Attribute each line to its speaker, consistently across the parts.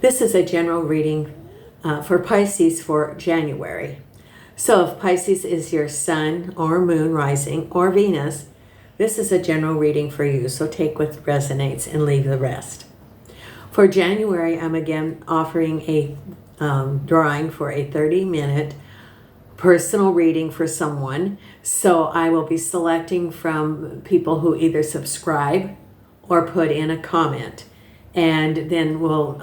Speaker 1: This is a general reading for Pisces for January. So if Pisces is your sun or moon rising or Venus, this is a general reading for you. So take what resonates and leave the rest. For January, I'm again offering a drawing for a 30-minute personal reading for someone. So I will be selecting from people who either subscribe or put in a comment. And then we'll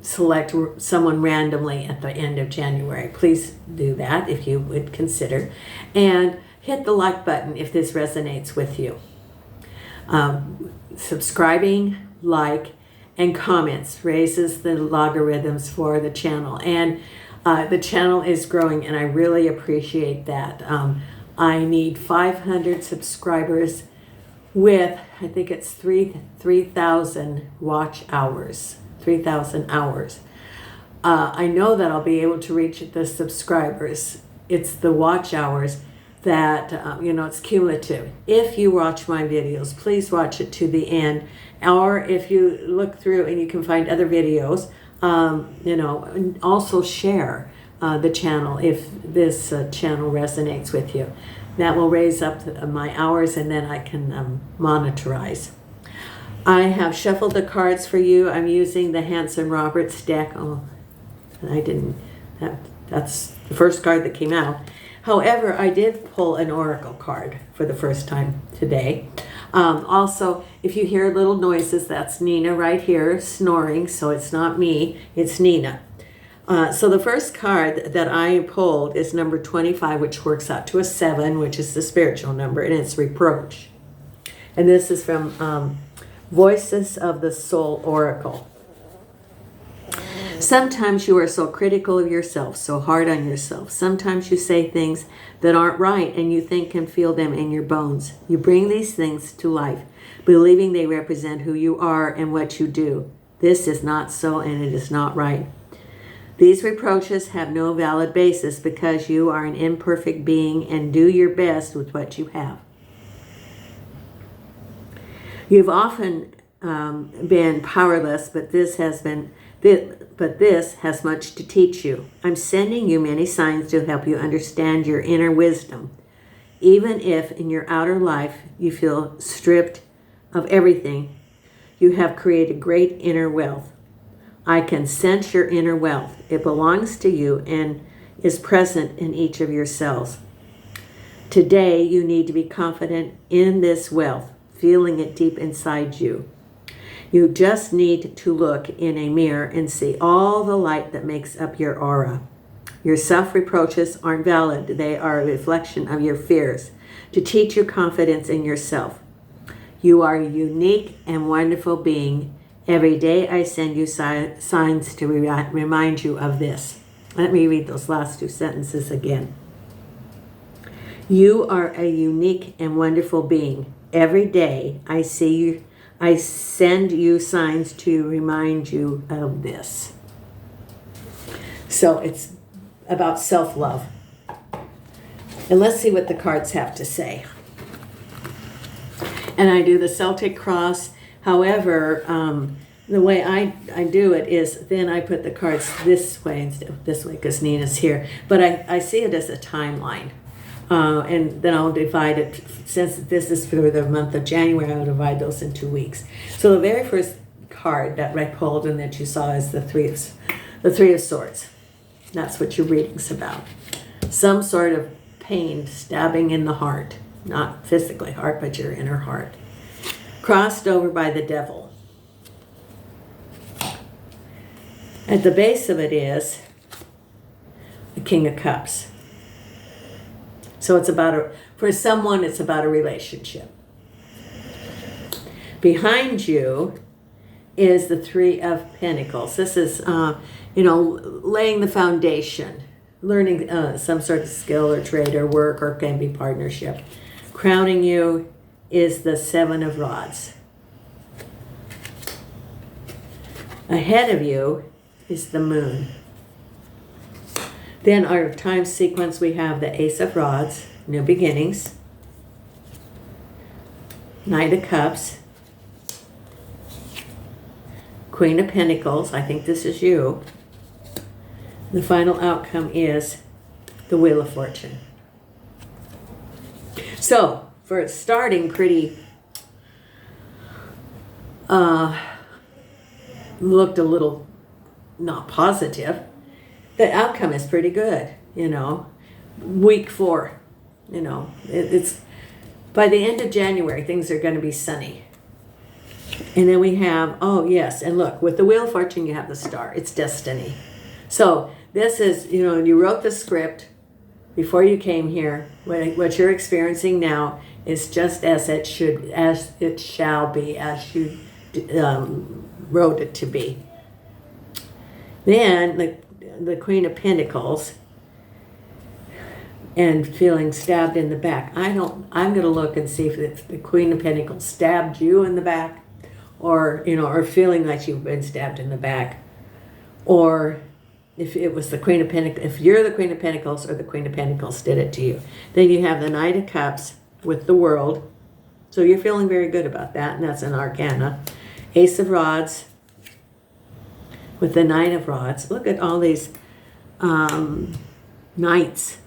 Speaker 1: select someone randomly at the end of January. Please do that if you would consider. And hit the like button if this resonates with you. Subscribing, like, and comments raises the logarithms for the channel. And the channel is growing, and I really appreciate that. I need 500 subscribers with, I think it's 3,000 watch hours, 3,000 hours. I know that I'll be able to reach the subscribers. It's the watch hours that, it's cumulative. If you watch my videos, please watch it to the end. Or if you look through and you can find other videos, and also share the channel if this channel resonates with you. That will raise up my hours, and then I can monetize. I have shuffled the cards for you. I'm using the Hanson Roberts deck. Oh, that's the first card that came out. However, I did pull an oracle card for the first time today. Also, if you hear little noises, that's Nina right here snoring, so it's not me, it's Nina. So the first card that I pulled is number 25, which works out to a 7, which is the spiritual number, and it's reproach. And this is from Voices of the Soul Oracle. Sometimes you are so critical of yourself, so hard on yourself. Sometimes you say things that aren't right and you think and feel them in your bones. You bring these things to life, believing they represent who you are and what you do. This is not so, and it is not right. These reproaches have no valid basis because you are an imperfect being and do your best with what you have. You've often been powerless, but this has much to teach you. I'm sending you many signs to help you understand your inner wisdom. Even if in your outer life you feel stripped of everything, you have created great inner wealth. I can sense your inner wealth. It belongs to you and is present in each of your cells. Today, you need to be confident in this wealth, feeling it deep inside you. You just need to look in a mirror and see all the light that makes up your aura. Your self-reproaches aren't valid. They are a reflection of your fears to teach you confidence in yourself. You are a unique and wonderful being. Every day I send you signs to remind you of this. Let me read those last two sentences again. You are a unique and wonderful being. Every day I send you signs to remind you of this. So it's about self-love. And let's see what the cards have to say. And I do the Celtic cross. However, the way I do it is then I put the cards this way instead of this way because Nina's here. But I see it as a timeline. And then I'll divide it, since this is for the month of January, I'll divide those in 2 weeks. So the very first card that I pulled and that you saw is the Three of Swords. That's what your reading's about. Some sort of pain, stabbing in the heart. Not physically heart, but your inner heart. Crossed over by the devil. At the base of it is the King of Cups. So it's for someone, it's about a relationship. Behind you is the Three of Pentacles. This is, laying the foundation, learning some sort of skill or trade or work, or can be partnership. Crowning you is the Seven of Rods. Ahead of you is the Moon. Then our time sequence, we have the Ace of Rods, New Beginnings, Knight of Cups, Queen of Pentacles. I think this is you. The final outcome is the Wheel of Fortune. So, for it starting pretty, looked a little not positive, the outcome is pretty good, you know. Week 4, you know, it's by the end of January, things are going to be sunny. And then we have, oh yes, and look, with the Wheel of Fortune, you have the star. It's destiny. So this is, you know, you wrote the script before you came here. What you're experiencing now is just as it should, as it shall be, as you wrote it to be. Then the Queen of Pentacles and feeling stabbed in the back. I'm going to look and see if the Queen of Pentacles stabbed you in the back, or, you know, or feeling like you've been stabbed in the back, or if it was the Queen of Pentacles, if you're the Queen of Pentacles or the Queen of Pentacles did it to you. Then you have the Knight of Cups with the World. So you're feeling very good about that, and that's an Arcana. Ace of Rods with the Knight of Rods. Look at all these knights.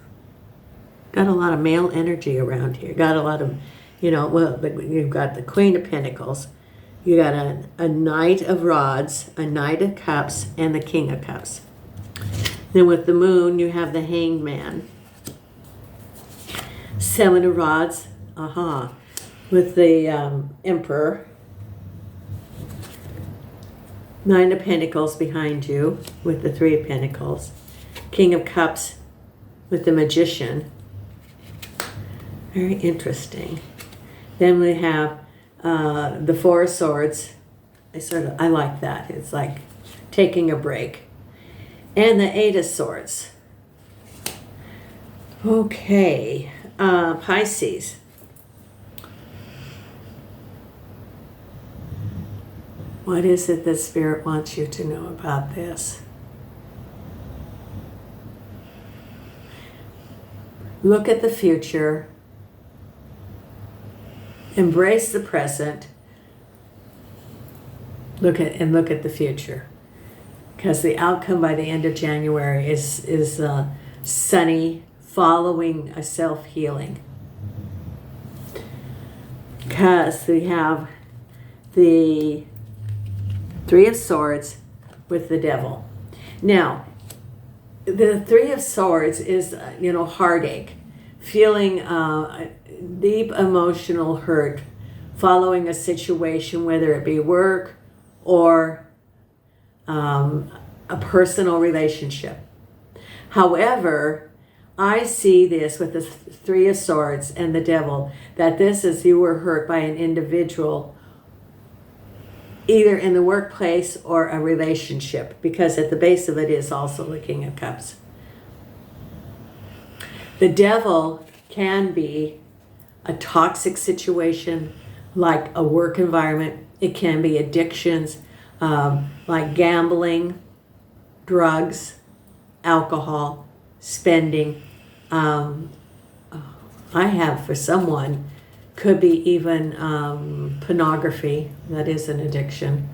Speaker 1: Got a lot of male energy around here. Got a lot of, you know, well, you've got the Queen of Pentacles. You got a Knight of Rods, a Knight of Cups, and the King of Cups. Then with the Moon, you have the Hanged Man. 7 of Rods, with the Emperor. 9 of Pentacles behind you with the 3 of Pentacles. King of Cups with the Magician. Very interesting. Then we have the 4 of Swords. I like that. It's like taking a break. And the 8 of Swords. Okay. Pisces. What is it that Spirit wants you to know about this? Look at the future. Embrace the present. Look at the future. Because the outcome by the end of January is sunny, following a self-healing. Because we have the 3 of Swords with the Devil. Now, the 3 of Swords is, you know, heartache, feeling deep emotional hurt following a situation, whether it be work or a personal relationship. However, I see this with the 3 of Swords and the Devil, that this is you were hurt by an individual, either in the workplace or a relationship, because at the base of it is also the King of Cups. The Devil can be a toxic situation, like a work environment. It can be addictions, like gambling, drugs, alcohol, spending. I have for someone, could be even pornography. That is an addiction.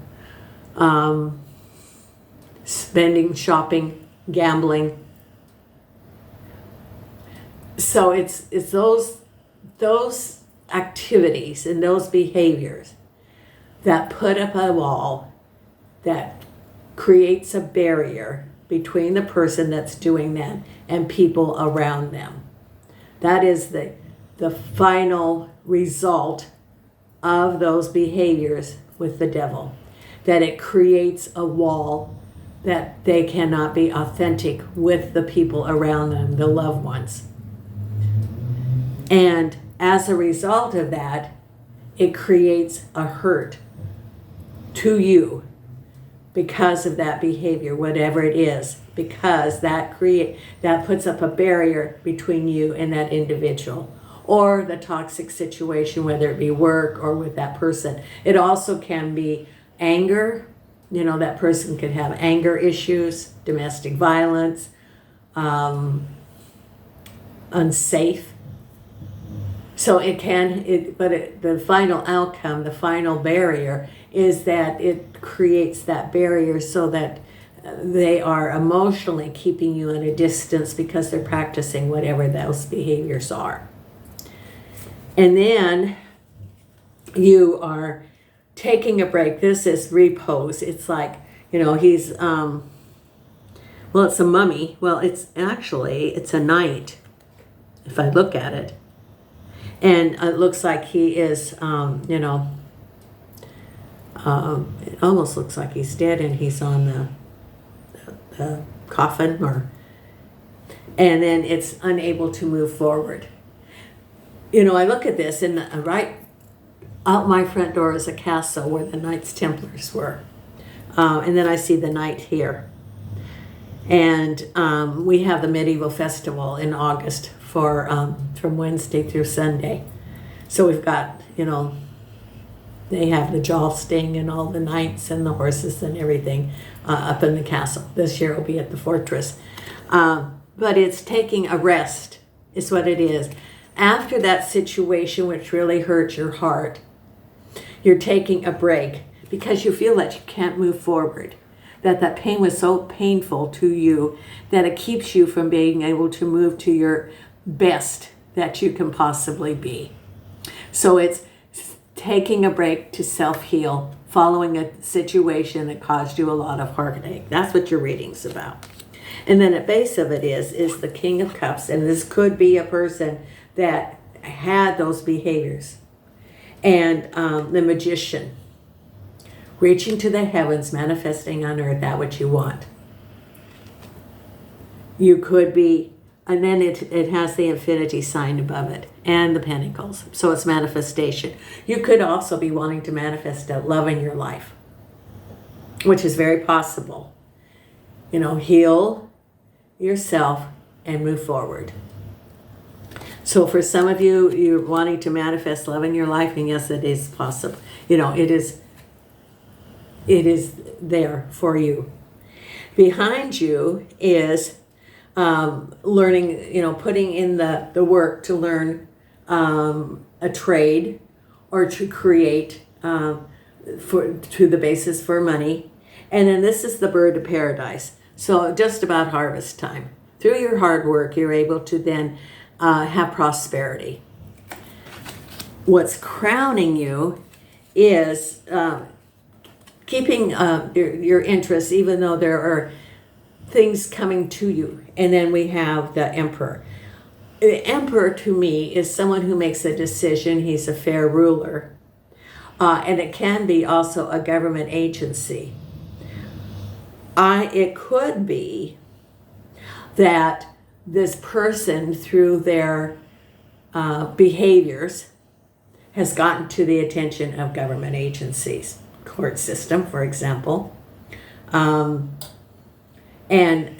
Speaker 1: Spending, shopping, gambling. So it's those activities and those behaviors that put up a wall that creates a barrier between the person that's doing that and people around them. That is the final result of those behaviors with the Devil, that it creates a wall that they cannot be authentic with the people around them, the loved ones. And as a result of that, it creates a hurt to you because of that behavior, whatever it is, because that puts up a barrier between you and that individual, or the toxic situation, whether it be work or with that person. It also can be anger. You know, that person could have anger issues, domestic violence, unsafe. So the final outcome, the final barrier, is that it creates that barrier so that they are emotionally keeping you at a distance because they're practicing whatever those behaviors are. And then you are taking a break. This is repose. It's like, he's, it's a mummy. Well, it's a knight, if I look at it. And it looks like he is, it almost looks like he's dead and he's on the coffin, and then it's unable to move forward. I look at this, and right out my front door is a castle where the Knights Templars were. And then I see the knight here. And we have the medieval festival in August from Wednesday through Sunday. So we've got, they have the jousting and all the knights and the horses and everything up in the castle. This year will be at the fortress. But it's taking a rest, is what it is. After that situation, which really hurts your heart, you're taking a break because you feel that you can't move forward, that pain was so painful to you that it keeps you from being able to move to your best that you can possibly be. So it's taking a break to self-heal following a situation that caused you a lot of heartache. That's what your reading's about. And then at base of it is the King of Cups, and this could be a person that had those behaviors. And the Magician, reaching to the heavens, manifesting on earth that which you want. You could be, and then it has the infinity sign above it and the pentacles. So it's manifestation. You could also be wanting to manifest a love in your life, which is very possible. Heal yourself and move forward. So for some of you, you're wanting to manifest love in your life, and yes, it is possible. It is there for you. Behind you is learning, putting in the work to learn a trade or to create to the basis for money. And then this is the bird of paradise. So just about harvest time. Through your hard work, you're able to then have prosperity. What's crowning you is keeping your interest, even though there are things coming to you. And then we have the Emperor. The Emperor, to me, is someone who makes a decision. He's a fair ruler. And it can be also a government agency. It could be that this person, through their behaviors, has gotten to the attention of government agencies, court system, for example. And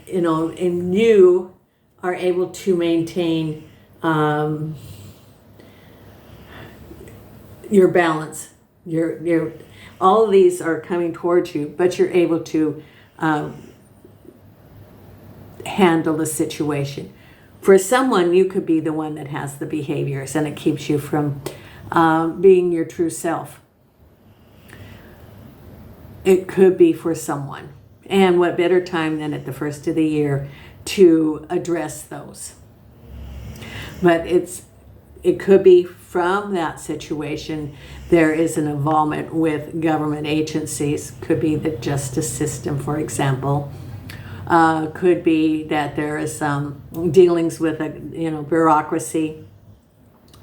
Speaker 1: you are able to maintain your balance. Your all of these are coming towards you, but you're able to handle the situation. For someone, you could be the one that has the behaviors, and it keeps you from being your true self. It could be for someone. And what better time than at the first of the year to address those. But it could be from that situation there is an involvement with government agencies. Could be the justice system, for example. Could be that there is dealings with bureaucracy.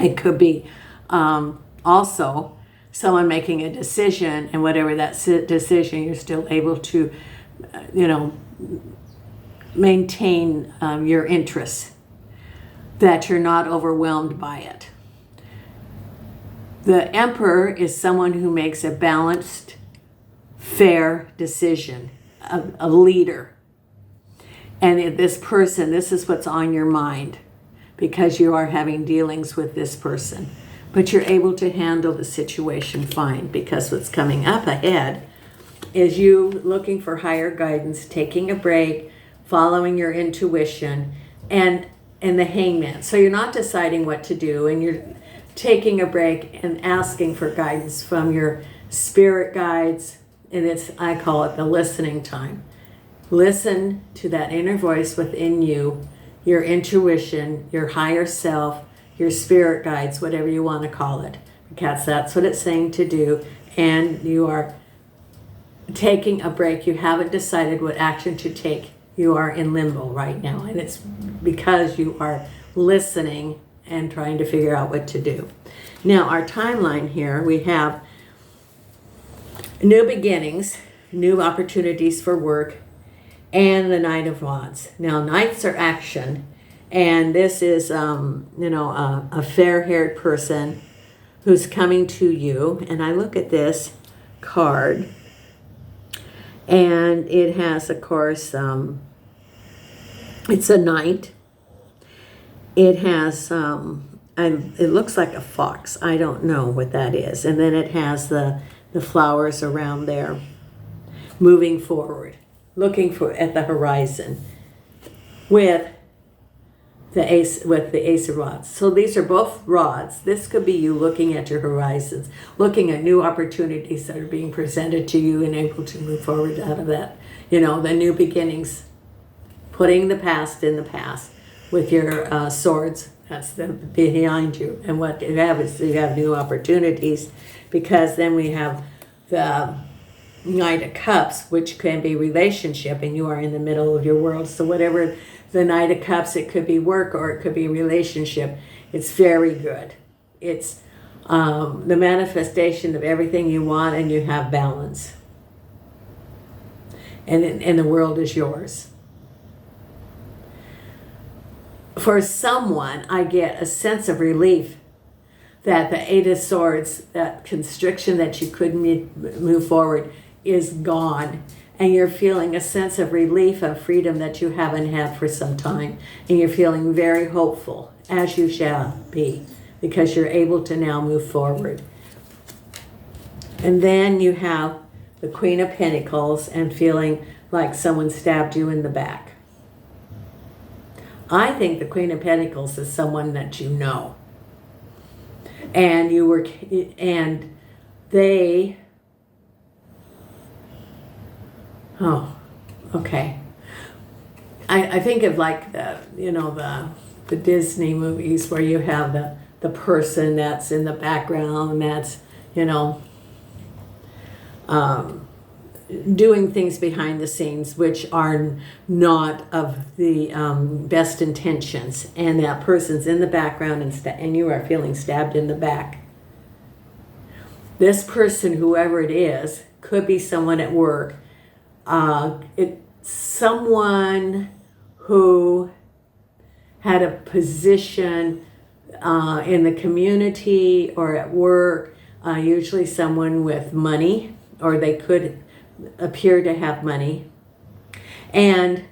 Speaker 1: It could be also someone making a decision, and whatever that decision, you're still able to maintain your interests, that you're not overwhelmed by it. The Emperor is someone who makes a balanced, fair decision, a leader. And this person, this is what's on your mind, because you are having dealings with this person. But you're able to handle the situation fine, because what's coming up ahead is you looking for higher guidance, taking a break, following your intuition, and the Hangman. So you're not deciding what to do, and taking a break and asking for guidance from your spirit guides. And I call it the listening time. Listen to that inner voice within you, your intuition, your higher self, your spirit guides, whatever you want to call it, because that's what it's saying to do. And you are taking a break. You haven't decided what action to take. You are in limbo right now, and it's because you are listening and trying to figure out what to do. Now, our timeline here, we have new beginnings, new opportunities for work, and the Knight of Wands. Now, Knights are action, and this is, a fair-haired person who's coming to you. And I look at this card, and it has, of course, it's a knight. It has, it looks like a fox. I don't know what that is. And then it has the flowers around there, moving forward, looking at the horizon with the ace of rods. So these are both rods. This could be you looking at your horizons, looking at new opportunities that are being presented to you and able to move forward out of that. The new beginnings, putting the past in the past with your swords. That's behind you. And what you have is you have new opportunities, because then we have the Knight of Cups, which can be relationship, and you are in the middle of your world. So whatever the Knight of Cups, it could be work or it could be relationship. It's very good. It's the manifestation of everything you want, and you have balance. And the world is yours. For someone, I get a sense of relief that the Eight of Swords, that constriction that you couldn't move forward, is gone. And you're feeling a sense of relief, of freedom that you haven't had for some time. And you're feeling very hopeful, as you shall be, because you're able to now move forward. And then you have the Queen of Pentacles and feeling like someone stabbed you in the back. I think the Queen of Pentacles is someone that you know. And they, oh, okay. I think of like the Disney movies where you have the person that's in the background that's, doing things behind the scenes which are not of the best intentions, and that person's in the background and you are feeling stabbed in the back. This person, whoever it is, could be someone at work. It's someone who had a position in the community or at work, usually someone with money, or they could appear to have money, and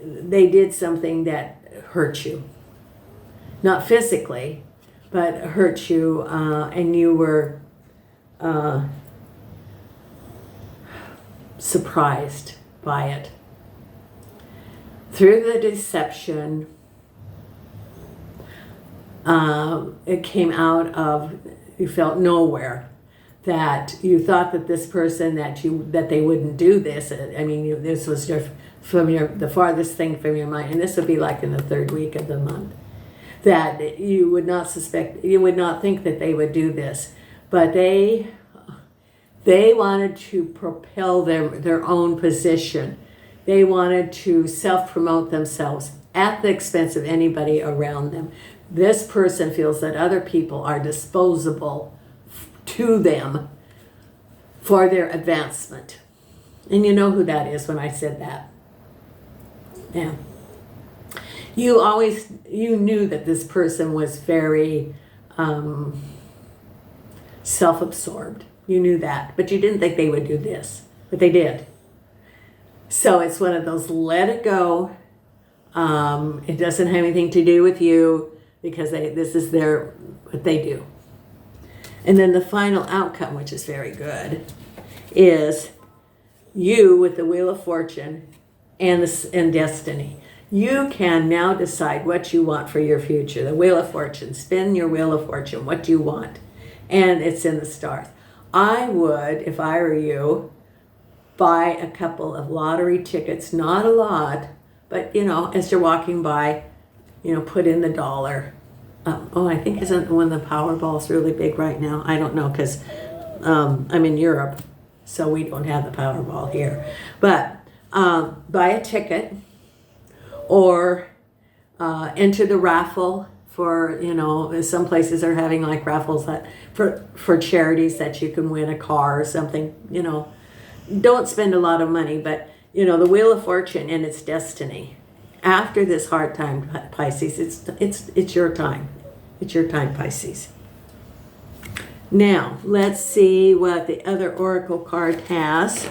Speaker 1: they did something that hurt you, not physically, but hurt you, and you were surprised by it. Through the deception, it came out of, you felt nowhere, that you thought that this person that they wouldn't do this. I mean, this was just the farthest thing from your mind, and this would be like in the third week of the month, that you would not think that they would do this, but they wanted to propel their own position. They wanted to self-promote themselves at the expense of anybody around them. This person feels that other people are disposable to them for their advancement. And you know who that is when I said that. Yeah. You knew that this person was very self-absorbed. You knew that, but you didn't think they would do this, but they did. So it's one of those, let it go. It doesn't have anything to do with you, because this is what they do. And then the final outcome, which is very good, is you with the Wheel of Fortune and Destiny. You can now decide what you want for your future. The Wheel of Fortune. Spin your Wheel of Fortune. What do you want? And it's in the stars. I would, if I were you, buy a couple of lottery tickets. Not a lot, but, as you're walking by, put in the dollar. I think isn't one of the Powerball's really big right now? I don't know, because I'm in Europe, so we don't have the Powerball here. But buy a ticket or enter the raffle for, some places are having like raffles that for charities that you can win a car or something. Don't spend a lot of money, but, the Wheel of Fortune and its destiny. After this hard time, Pisces, it's your time. It's your time, Pisces. Now, let's see what the other oracle card has.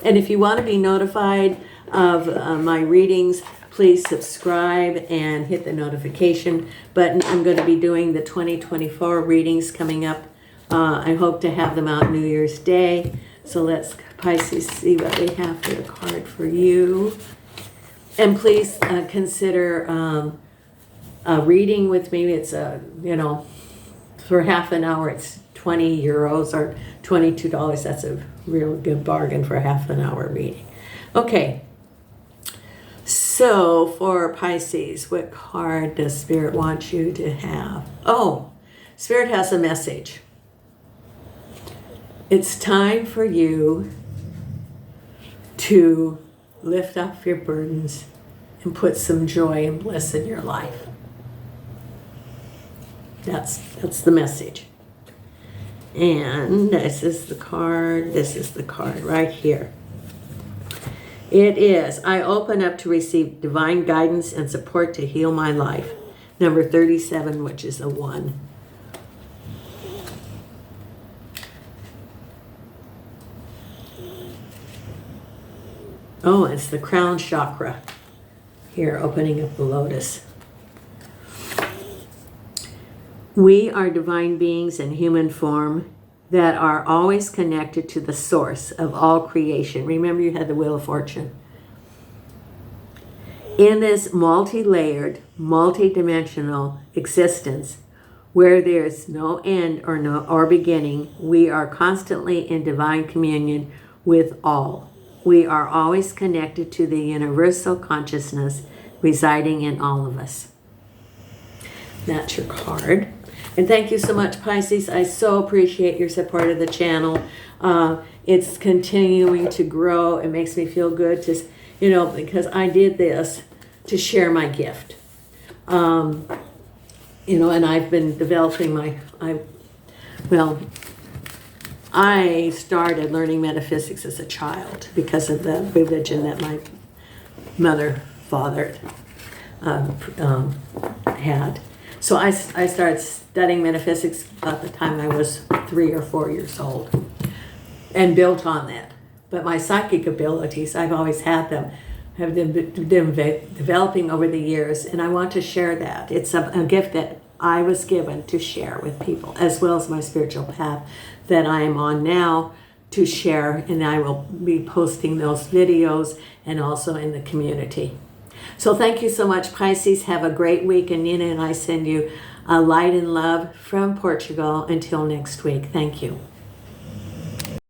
Speaker 1: And if you want to be notified of my readings, please subscribe and hit the notification button. I'm going to be doing the 2024 readings coming up. I hope to have them out New Year's Day. So let's, Pisces, see what they have for the card for you. And please consider reading with me. It's for half an hour, it's 20 euros or $22. That's a real good bargain for half an hour reading. Okay. So for Pisces, what card does Spirit want you to have? Oh, Spirit has a message. It's time for you to lift off your burdens and put some joy and bliss in your life. That's the message. And this is the card right here. It is, I open up to receive divine guidance and support to heal my life. Number 37, which is a 1. Oh, it's the crown chakra. Here, opening up the lotus. We are divine beings in human form that are always connected to the source of all creation. Remember, you had the Wheel of Fortune. In this multi-layered, multi-dimensional existence, where there is no end or beginning, we are constantly in divine communion with all. We are always connected to the universal consciousness residing in all of us. That's your card. And thank you so much, Pisces. I so appreciate your support of the channel. It's continuing to grow. It makes me feel good to, because I did this to share my gift. And I've been developing I started learning metaphysics as a child because of the religion that my father had. So I started studying metaphysics about the time I was 3 or 4 years old and built on that. But my psychic abilities, I've always had them, have been developing over the years, and I want to share that. It's a gift that I was given to share with people, as well as my spiritual path that I am on now to share, and I will be posting those videos and also in the community. So thank you so much, Pisces. Have a great week, and Nina and I send you light and love from Portugal. Until next week, thank you.